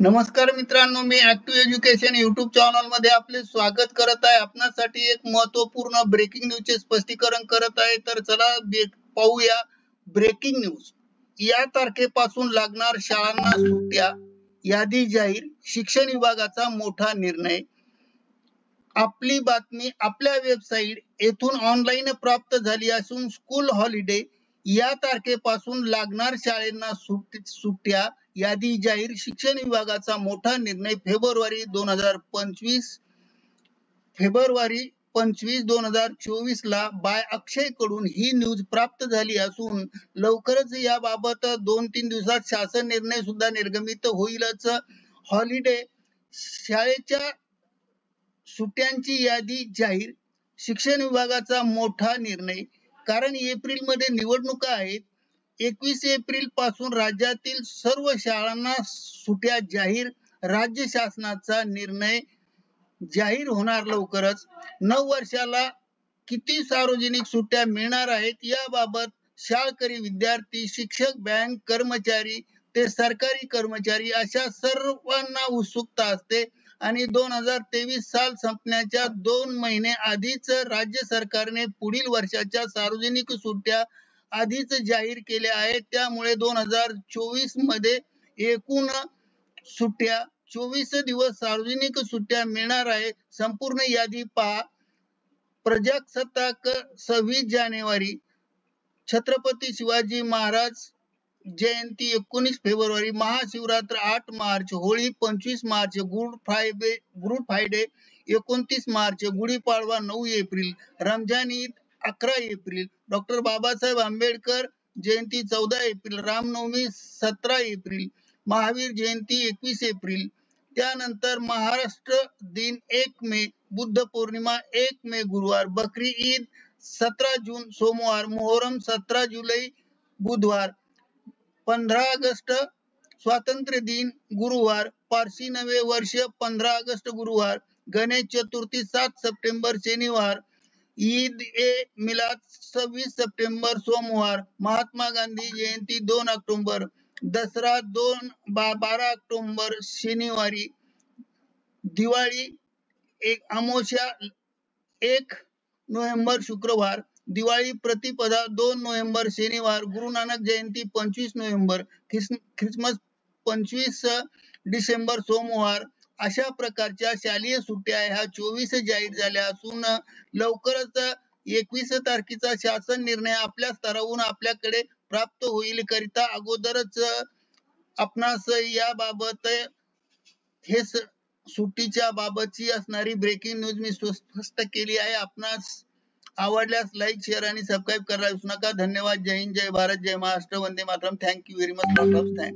नमस्कार मित्रांनो, मी active education YouTube channel मध्ये आपले स्वागत करत आहे. आपणासाठी एक महत्वपूर्ण ब्रेकिंग न्यूजचे स्पष्टीकरण करत आहे. तर चला पाहूया ब्रेकिंग न्यूज. या तारखेपासून लागणार शाळांना सुट्ट्या, यादी जाहीर, शिक्षण विभागाचा मोठा निर्णय. आपली बातमी आपल्या वेबसाईट येथून ऑनलाईन प्राप्त झाली असून स्कूल हॉलिडे या तारखेपासून लागणार शाळांना सुट्ट्या, यादी जाहीर, शिक्षण विभागाचा मोठा निर्णय. फेब्रुवारी 25, 2024 ला बाय अक्षय कडून ही न्यूज प्राप्त झाली असून लवकरच याबाबत 2-3 दिवसात शासन निर्णय सुद्धा निर्गमित होईलच. हॉलिडे, शाळेच्या सुट्ट्यांची यादी जाहीर, शिक्षण विभागाचा मोठा निर्णय. कारण एप्रिल मध्ये निवडणुका आहेत. 21 एप्रिल पासून राज्यातील सर्व शाळांना सुट्ट्या जाहीर. राज्य शासनाचा निर्णय जाहीर होणार लवकरच. 9 वर्षाला किती सार्वजनिक सुट्ट्या मिळणार आहेत याबाबत शाळकरी, विद्यार्थी, शिक्षक, बँक कर्मचारी ते सरकारी कर्मचारी अशा सर्वांना उत्सुकता असते. आणि 2023 साल संपण्याच्या 2 महिने आधीच राज्य सरकारने पुढील वर्षाच्या सार्वजनिक सुट्ट्या आधीच जाहीर केल्या आहेत. त्यामुळे 2024 मध्ये एकूण सुट्ट्या 24 दिवस सार्वजनिक सुट्ट्या मिळणार आहे. संपूर्ण यादी पहा. प्रजासत्ताक 26 जानेवारी, छत्रपती शिवाजी महाराज जयंती 19 फेब्रुवारी, Mahashivratri 8 March, Holi 25 March, Good Friday 29 March, Gudi Padwa 9 एप्रिल, रमजान ईद 11 एप्रिल, डॉक्टर बाबासाहेब आंबेडकर जयंती 14 एप्रिल, रामनवमी 17 एप्रिल, महावीर जयंती 21 एप्रिल. त्यानंतर महाराष्ट्र दिन 1 मे, बुद्ध पौर्णिमा 1 मे गुरुवार, बकरी ईद 17 जून सोमवार, मोहरम 17 जुलै बुधवार, 15 ऑगस्ट स्वातंत्र्य दिन गुरुवार, पारसी नवे वर्ष 15 ऑगस्ट गुरुवार, गणेश चतुर्थी 7 सप्टेंबर शनिवार, ईद ए मिलाद 26 सप्टेंबर सोमवार, महात्मा गांधी जयंती 2 ऑक्टोबर, दसरा 12 ऑक्टोबर शनिवारी, दिवाळी अमावस्या 1 नोव्हेंबर शुक्रवार, दिवाळी प्रतिपदा 2 नोव्हेंबर शनिवार, गुरु नानक जयंती 25 नोव्हेंबर, ख्रिसमस 25 डिसेंबर सोमवार. अशा प्रकारच्या शालेय सुट्ट्या ह्या 24 जाहीर झाल्या असून लवकरच 21 तारखेचा शासन निर्णय आपल्या स्तरावरून आपल्याकडे प्राप्त होईल. करिता अगोदरच आपणास याबाबत हे सुट्टीच्या बाबतची असणारी ब्रेकिंग न्यूज मी स्पष्ट केली आहे. आपणास आवडल्यास लाईक, शेअर आणि सबस्क्राईब करायला विसरू नका. धन्यवाद. जय हिंद, जय भारत, जय Maharashtra, Vande Mataram. Thank you very much. Lot of thanks.